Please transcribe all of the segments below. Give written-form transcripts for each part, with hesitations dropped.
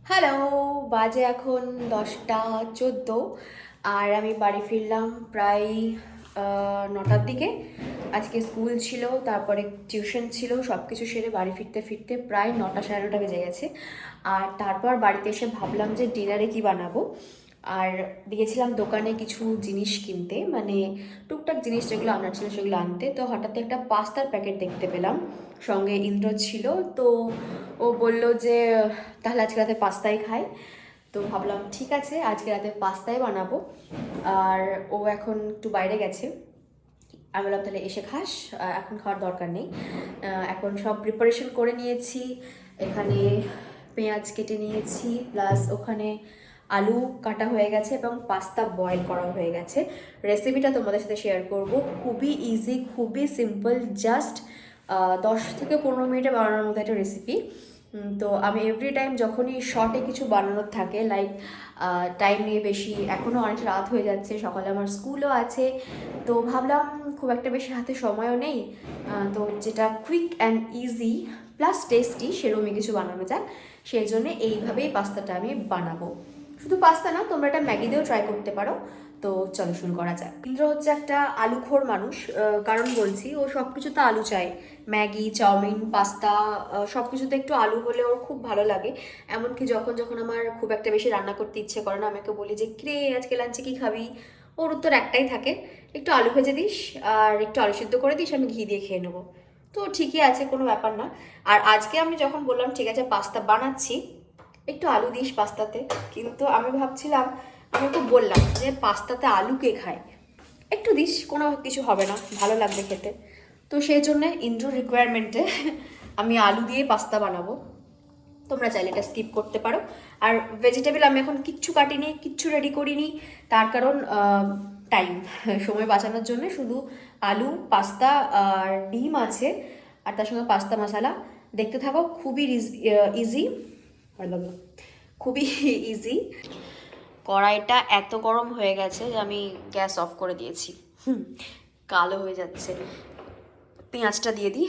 Hello, বাজে এখন 10টা 14 আর আমি বাড়ি ফিরলাম প্রায় 9টার দিকে। আজকে স্কুল ছিল, তারপরে টিউশন ছিল, সব কিছু সেরে বাড়ি ফিরতে ফিরতে প্রায় 9টা 9:30 বেজে গেছে। আর তারপর বাড়িতে এসে ভাবলাম যে ডিনারে কি বানাবো। আর দিয়েছিলাম দোকানে কিছু জিনিস কিনতে, মানে টুকটাক জিনিস যেগুলো আনার ছিল সেগুলো আনতে। তো হঠাৎ একটা পাস্তার প্যাকেট দেখতে পেলাম, সঙ্গে ইন্দ্র ছিল। তো ও বলল যে তাহলে আজকে রাতে পাস্তাই খাই। তো ভাবলাম ঠিক আছে, আজকে রাতে পাস্তাই বানাবো। আর ও এখন একটু বাইরে গেছে। আমি বললাম তাহলে এসে খাস, এখন খাওয়ার দরকার নেই। এখন সব প্রিপারেশন করে নিয়েছি। এখানে পেঁয়াজ কেটে নিয়েছি, প্লাস ওখানে আলু কাটা হয়ে গেছে এবং পাস্তা বয়েল করা হয়ে গেছে। রেসিপিটা তোমাদের সাথে শেয়ার করব, খুবই ইজি, খুবই সিম্পল, জাস্ট 10 থেকে 15 মিনিটে বানানোর মতো একটা রেসিপি। তো আমি এভরি টাইম যখনই শর্টে কিছু বানানোর থাকে, লাইক টাইম নিয়ে বেশি, এখনও অনেক রাত হয়ে যাচ্ছে, সকালে আমার স্কুলও আছে, তো ভাবলাম খুব একটা বেশি হাতে সময়ও নেই, তো যেটা quick and easy plus tasty সেরকমই কিছু বানানো যায়। সেই জন্য এইভাবেই পাস্তাটা আমি বানাবো। শুধু পাস্তা না, তোমরা এটা ম্যাগি দিয়েও ট্রাই করতে পারো। তো চলো শুরু করা যাক। ইন্দ্র হচ্ছে একটা আলুখোর মানুষ, কারণ বলছি ও সব কিছুতে আলু চায়। ম্যাগি, চাউমিন, পাস্তা, সব কিছুতে একটু আলু হলে ওর খুব ভালো লাগে। এমনকি যখন যখন আমার খুব একটা বেশি রান্না করতে ইচ্ছে করে না, আমাকে বলি যে কিরে আজকে লাঞ্চে কী খাবি, ওর উত্তর একটাই থাকে, একটু আলু ভেজে দিস আর একটু আলু সিদ্ধ করে দিস, আমি ঘি দিয়ে খেয়ে নেবো। তো ঠিকই আছে, কোনো ব্যাপার না। আর আজকে আমি যখন বললাম ঠিক আছে পাস্তা বানাচ্ছি, একটু আলু দিস পাস্তাতে, কিন্তু আমি ভাবছিলাম, আমি ওকে বললাম যে পাস্তাতে আলু কে খায়, একটু দিস, কোনো কিছু হবে না, ভালো লাগবে খেতে। তো সেই জন্যে ইন্দ্র রিকোয়ারমেন্টে আমি আলু দিয়ে পাস্তা বানাবো। তোমরা চাইলে এটা স্কিপ করতে পারো। আর ভেজিটেবল আমি এখন কিচ্ছু কাটিনি, কিচ্ছু রেডি করিনি, তার কারণ টাইম, সময় বাঁচানোর জন্য শুধু আলু, পাস্তা আর ডিম আছে, আর তার সঙ্গে পাস্তা মশলা। দেখতে থাকো, খুবই ইজি, খুবই ইজি। কড়াইটা এত গরম হয়ে গেছে যে আমি গ্যাস অফ করে দিয়েছি। কালো হয়ে যাচ্ছে। পেঁয়াজটা দিয়ে দিই।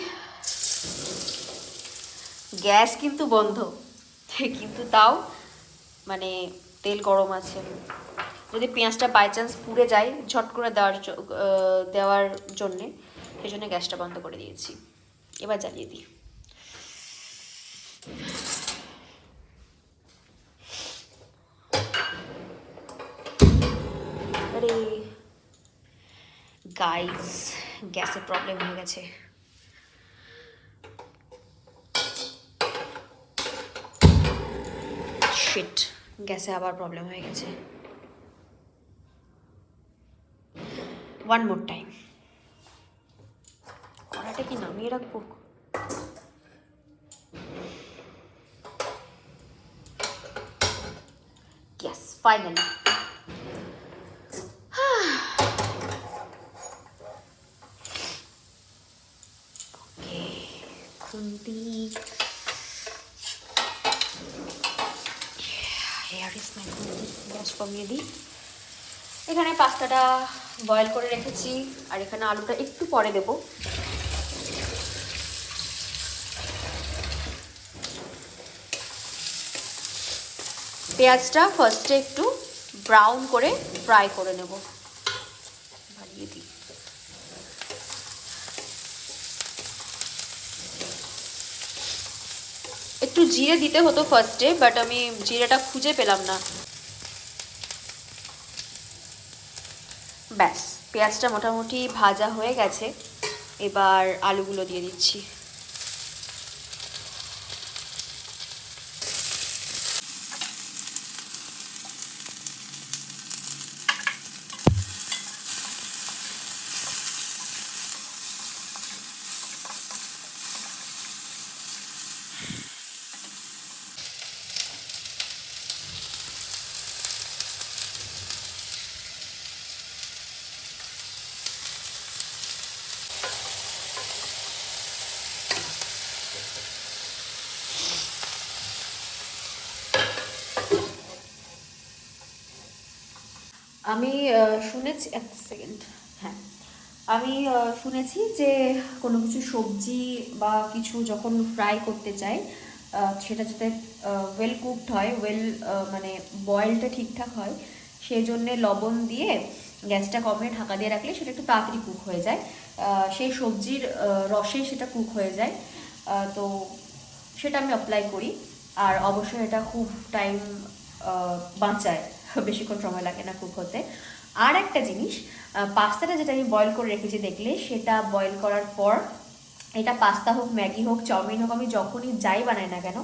গ্যাস কিন্তু বন্ধ, কিন্তু তাও মানে তেল গরম আছে। যদি পেঁয়াজটা বাই চান্স পুড়ে যায়, ঝট করে দেওয়ার জন্যে, সেই জন্য গ্যাসটা বন্ধ করে দিয়েছি। এবার জ্বালিয়ে দিই। আরে গাইস, গ্যাসের প্রবলেম হয়ে গেছে। শিট, গ্যাসে আবার প্রবলেম হয়ে গেছে। One more time. কড়াটা কি নামিয়ে রাখবো? Yes, finally. ওকে, খুন্তি। হেয়ার ইজ মাই খুন্তি। গ্যাস কমিয়ে দিই। এখানে পাস্তাটা বয়েল করে রেখেছি, আর এখানে আলুটা একটু পরে দেবো। পেঁয়াজটা ফার্স্টে একটু ব্রাউন করে ফ্রাই করে নেব। বাড়িয়ে দিই। একটু জিরে দিতে হতো ফার্স্টে, বাট আমি জিরেটা খুঁজে পেলাম না। ব্যাস, পেঁয়াজটা মোটামুটি ভাজা হয়ে গেছে। এবার আলুগুলো দিয়ে দিচ্ছি। আমি শুনেছি, এক সেকেন্ড, হ্যাঁ, আমি শুনেছি যে কোনো কিছু সবজি বা কিছু যখন ফ্রাই করতে চাই, সেটা যাতে ওয়েল কুকড হয়, মানে বয়েলটা ঠিকঠাক হয়, সেই জন্যে লবণ দিয়ে গ্যাসটা কমিয়ে ঢাকা দিয়ে রাখলে সেটা একটু তাড়াতাড়ি কুক হয়ে যায়, সেই সবজির রসে সেটা কুক হয়ে যায়। তো সেটা আমি অ্যাপ্লাই করি। আর অবশ্যই এটা খুব টাইম বাঁচায়, বেশিক্ষণ সময় লাগে না কুক হতে। আর একটা জিনিস, পাস্তাটা যেটা আমি বয়েল করে রেখেছি দেখলে, সেটা বয়েল করার পর, এটা পাস্তা হোক, ম্যাগি হোক, চাউমিন হোক, আমি যখনই যাই বানাই না কেন,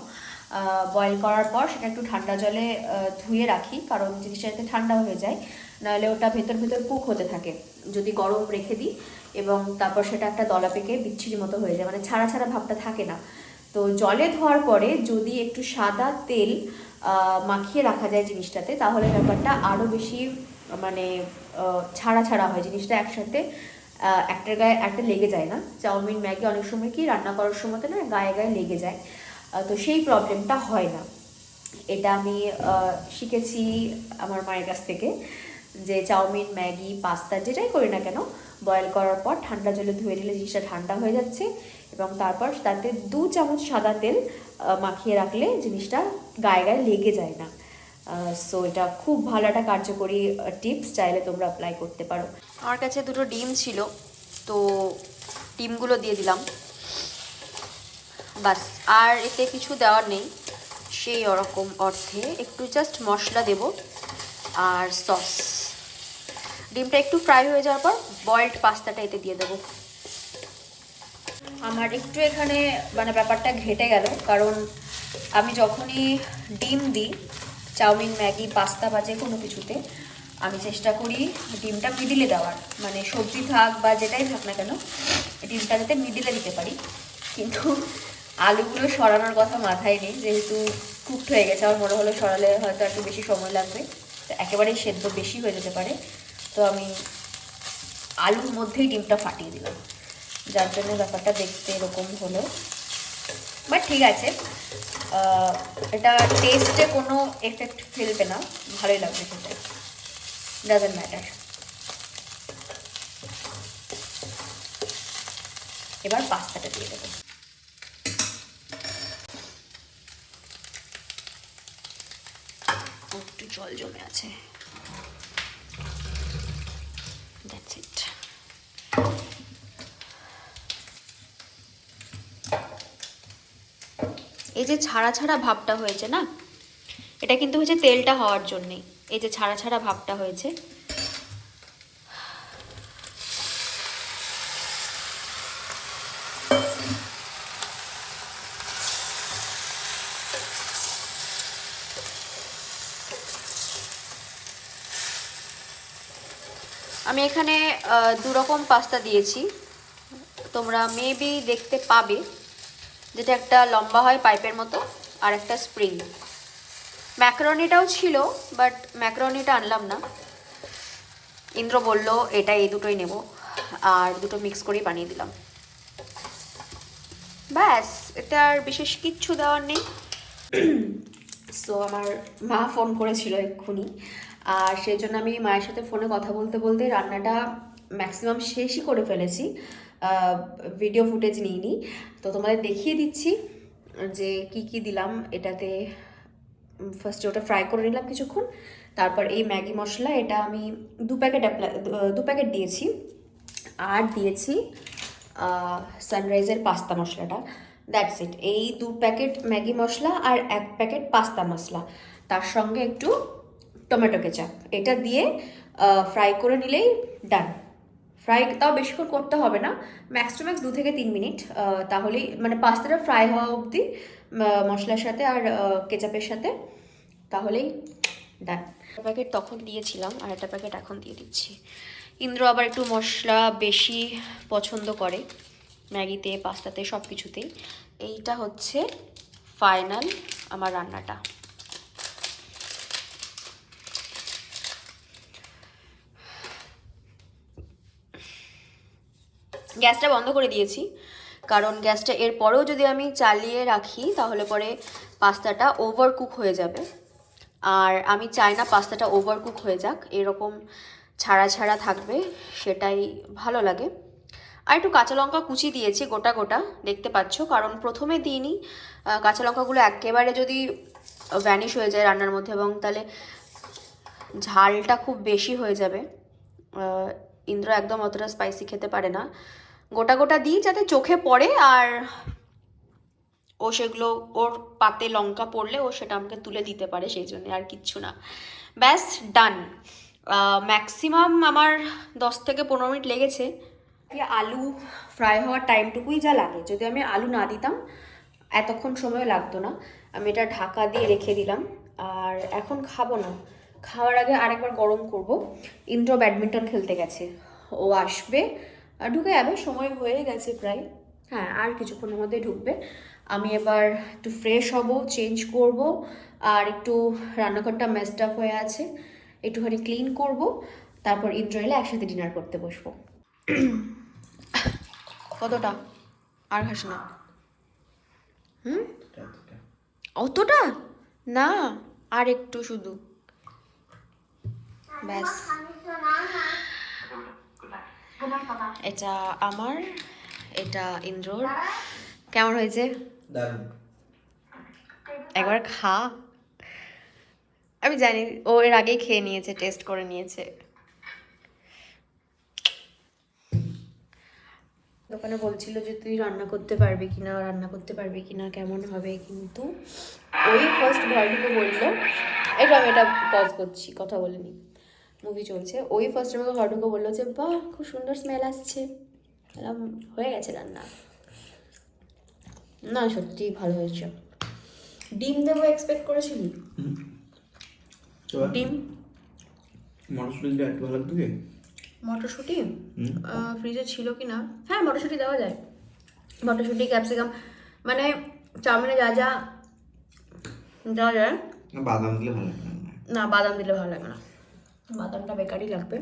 বয়েল করার পর সেটা একটু ঠান্ডা জলে ধুয়ে রাখি, কারণ জিনিসটা যাতে ঠান্ডা হয়ে যায়, নাহলে ওটা ভেতর ভেতর কুক হতে থাকে। যদি গরম রেখে দিই এবং তারপর সেটা একটা দলা পেকে বিচ্ছিরি মতো হয়ে যায়, মানে ছাড়া ছাড়া ভাবটা থাকে না। তো জলে ধোয়ার পরে যদি একটু সাদা তেল মাখিয়ে রাখা যায় জিনিসটাতে, তাহলে ব্যাপারটা আরও বেশি মানে ছাড়া ছাড়া হয়, জিনিসটা একসাথে একটার গায়ে একটা লেগে যায় না। চাউমিন, ম্যাগি অনেক সময় কি রান্না করার সময় তো না গায়ে গায়ে লেগে যায়, তো সেই প্রবলেমটা হয় না। এটা আমি শিখেছি আমার মায়ের কাছ থেকে, যে চাউমিন, ম্যাগি, পাস্তা যেটাই করি না কেন, বয়েল করার পর ঠান্ডা জলে ধুয়ে নিলে জিনিসটা ঠান্ডা হয়ে যাচ্ছে, এবং তারপর তাতে 2 চামচ সাদা তেল মাখিয়ে রাখলে জিনিসটা গায়ে গায়ে লেগে যায় না। সো এটা খুব ভালো একটা কার্যকরী টিপস, চাইলে তোমরা অ্যাপ্লাই করতে পারো। আমার কাছে 2টো ডিম ছিল, তো ডিমগুলো দিয়ে দিলাম, বাস। আর এতে কিছু দেওয়ার নেই সেই ওরকম অর্থে, একটু জাস্ট মশলা দেব আর সস। ডিমটা একটু ফ্রাই হয়ে যাওয়ার পর বয়েলড পাস্তাটা এতে দিয়ে দেবো। আমার একটু এখানে মানে ব্যাপারটা ঘেটে গেল, কারণ আমি যখনই ডিম দিই চাউমিন, ম্যাগি, পাস্তা বা যে কোনো কিছুতে, আমি চেষ্টা করি ডিমটা মিডিলে দেওয়ার, মানে সবজি থাক বা যেটাই থাক না কেন ডিমটা যাতে মিডিলে দিতে পারি। কিন্তু আলুগুলো সরানোর কথা মাথায় নেই, যেহেতু কুকড হয়ে গেছে, আমার মনে হলো সরালে হয়তো একটু বেশি সময় লাগবে, তো একেবারেই সেদ্ধ বেশি হয়ে যেতে পারে, তো আমি আলুর মধ্যেই ডিমটা ফাটিয়ে দিলাম, যার জন্য ব্যাপারটা দেখতে এরকম হলো। বাট ঠিক আছে, এটা টেস্টে কোনো এফেক্ট ফেলবে না, ভালোই লাগবে খেতে, ডাজন্ট ম্যাটার। এবার পাস্তাটা দিয়ে দেবো। একটু জল জমে আছে, দ্যাটস ইট। এই যে ছাড়া ছাড়া ভাবটা হয়েছে না, এটা কিন্তু হচ্ছে তেলটা হওয়ার জন্যেই, এই যে ছাড়া ছাড়া ভাবটা হয়েছে। আমি এখানে 2 রকম পাস্তা দিয়েছি, তোমরা মেবি দেখতে পাবে, যেটা একটা লম্বা হয় পাইপের মতো, আর একটা স্প্রিং। ম্যাকারনিটাও ছিল, বাট ম্যাকারনিটা আনলাম না, ইন্দ্র বলল এটা এই দুটোই নেব, আর দুটো মিক্স করেই বানিয়ে দিলাম, ব্যাস। এটা আর বিশেষ কিচ্ছু দেওয়ার নেই। সো আমার মা ফোন করেছিল এক্ষুনি, আর সেই জন্য আমি মায়ের সাথে ফোনে কথা বলতে বলতে রান্নাটা ম্যাক্সিমাম শেষই করে ফেলেছি, ভিডিও ফুটেজ নিইনি। তো তোমাদের দেখিয়ে দিচ্ছি যে কি কি দিলাম এটাতে। ফার্স্টে ওটা ফ্রাই করে নিলাম কিছুক্ষণ, তারপর এই ম্যাগি মশলা, এটা আমি 2 প্যাকেট দিয়েছি, আর দিয়েছি সানরাইজের পাস্তা মশলাটা, দ্যাটস ইট। এই 2 প্যাকেট ম্যাগি মশলা আর 1 প্যাকেট পাস্তা মশলা, তার সঙ্গে একটু টমেটো কেচাপ, এটা দিয়ে ফ্রাই করে নিলেই ডান। ফ্রাই তাও বেশিক্ষণ করতে হবে না, ম্যাক্স টু ম্যাক্স 2 থেকে 3 মিনিট, তাহলেই মানে পাস্তাটা ফ্রাই হওয়া অবধি মশলার সাথে আর কেচাপের সাথে, তাহলেই ডান। প্যাকেট তখন দিয়েছিলাম আর একটা প্যাকেট এখন দিয়ে দিচ্ছি। ইন্দ্র আবার একটু মশলা বেশি পছন্দ করে, ম্যাগিতে, পাস্তাতে, সব কিছুতেই। এইটা হচ্ছে ফাইনাল আমার রান্নাটা। গ্যাসটা বন্ধ করে দিয়েছি, কারণ গ্যাসটা এরপরেও যদি আমি চালিয়ে রাখি তাহলে পরে পাস্তাটা ওভার কুক হয়ে যাবে, আর আমি চাই না পাস্তাটা ওভার কুক হয়ে যাক, এরকম ছাড়া ছাড়া থাকবে, সেটাই ভালো লাগে। আর একটু কাঁচা লঙ্কা কুচি দিয়েছি গোটা গোটা, দেখতে পাচ্ছ, কারণ প্রথমে দিইনি। কাঁচা লঙ্কাগুলো একেবারে যদি ভ্যানিশ হয়ে যায় রান্নার মধ্যে এবং তাহলে ঝালটা খুব বেশি হয়ে যাবে। ইন্দ্র একদম অতটা স্পাইসি খেতে পারে না। গোটা গোটা দিই যাতে চোখে পড়ে, আর ও সেগুলো ওর পাতে লঙ্কা পড়লে ও সেটা আমাকে তুলে দিতে পারে, সেই জন্য, আর কিচ্ছু না। ব্যাস, ডান। ম্যাক্সিমাম আমার 10 থেকে 15 মিনিট লেগেছে। আলু ফ্রাই হওয়ার টাইমটুকুই যা লাগে, যদি আমি আলু না দিতাম এতক্ষণ সময় লাগতো না। আমি এটা ঢাকা দিয়ে রেখে দিলাম, আর এখন খাবো না, খাওয়ার আগে আরেকবার গরম করব। ইন্দ্র ব্যাডমিন্টন খেলতে গেছে, ও আসবে আর ঢুকে যাবে, সময় হয়ে গেছে প্রায়। হ্যাঁ, আর কিছুক্ষণের মধ্যে ঢুকবে। আমি এবার একটু ফ্রেশ হব, চেঞ্জ করব, আর একটু রান্নাঘরটা মেসড আপ হয়ে আছে, একটুখানি ক্লিন করব, তারপর ইন্দ্র এলে একসাথে ডিনার করতে বসবো। কতটা আর খাস না? অতটা না, আর একটু শুধু, ব্যাস। এটা আমার, এটা ইন্দ্রর। কেমন হয়েছে? একবার খা। আমি জানি ও এর আগেই খেয়ে নিয়েছে, টেস্ট করে নিয়েছে। দোকানে বলছিল যে তুই রান্না করতে পারবি কিনা, রান্না করতে পারবি কিনা, কেমন হবে, কিন্তু ওই ফার্স্ট ঘর ঢুকে বললো, এটা আমি এটা পজ করছি, কথা বলিনি, মুভি চলছে। ওই ফার্স্ট আমাকে ঘর ঢুকে বললো যে বাহ খুব সুন্দর স্মেল আসছে, হয়ে গেছে রান্না। না সত্যি ভালো হয়েছে। ডিম দেবো এক্সপেক্ট করেছিলি? ডিম মটরশুঁটি একটু ভালো লাগতো কি? মটরশুঁটি ফ্রিজে ছিল কি না? হ্যাঁ, মটরশুঁটি দেওয়া যায়, মটরশুঁটি ক্যাপসিকাম, মানে চাউমিনে যা যা দেওয়া যায়। বাদাম দিলে ভালো লাগবে না, বাদাম দিলে ভালো লাগবে না, বাদামটা বেকারই লাগবে,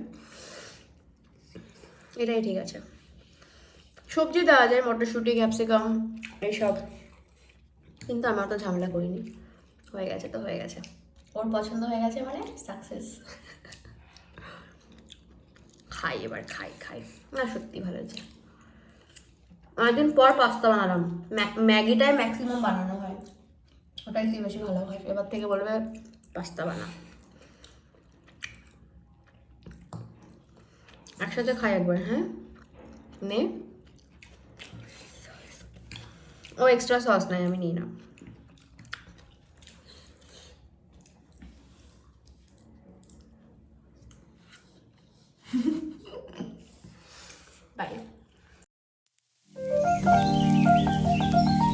এটাই ঠিক আছে। সবজি দেওয়া যায়, মটরশুঁটি ক্যাপসিকাম এইসব, কিন্তু আমার তো ঝামেলা করিনি। হয়ে গেছে তো হয়ে গেছে, ওর পছন্দ হয়ে গেছে মানে সাকসেস। খাই এবার, খাই খাই। না সত্যি ভালো হয়েছে। অনেকদিন পর পাস্তা বানালাম, ম্যাগিটাই ম্যাক্সিমাম বানানো হয়, ওটাই কি বেশি ভালো হয়। এবার থেকে বলবে পাস্তা বানা। একসাথে খাই একবার, হ্যাঁ নে। ও এক্সট্রা সস নাই, আমি নিই না।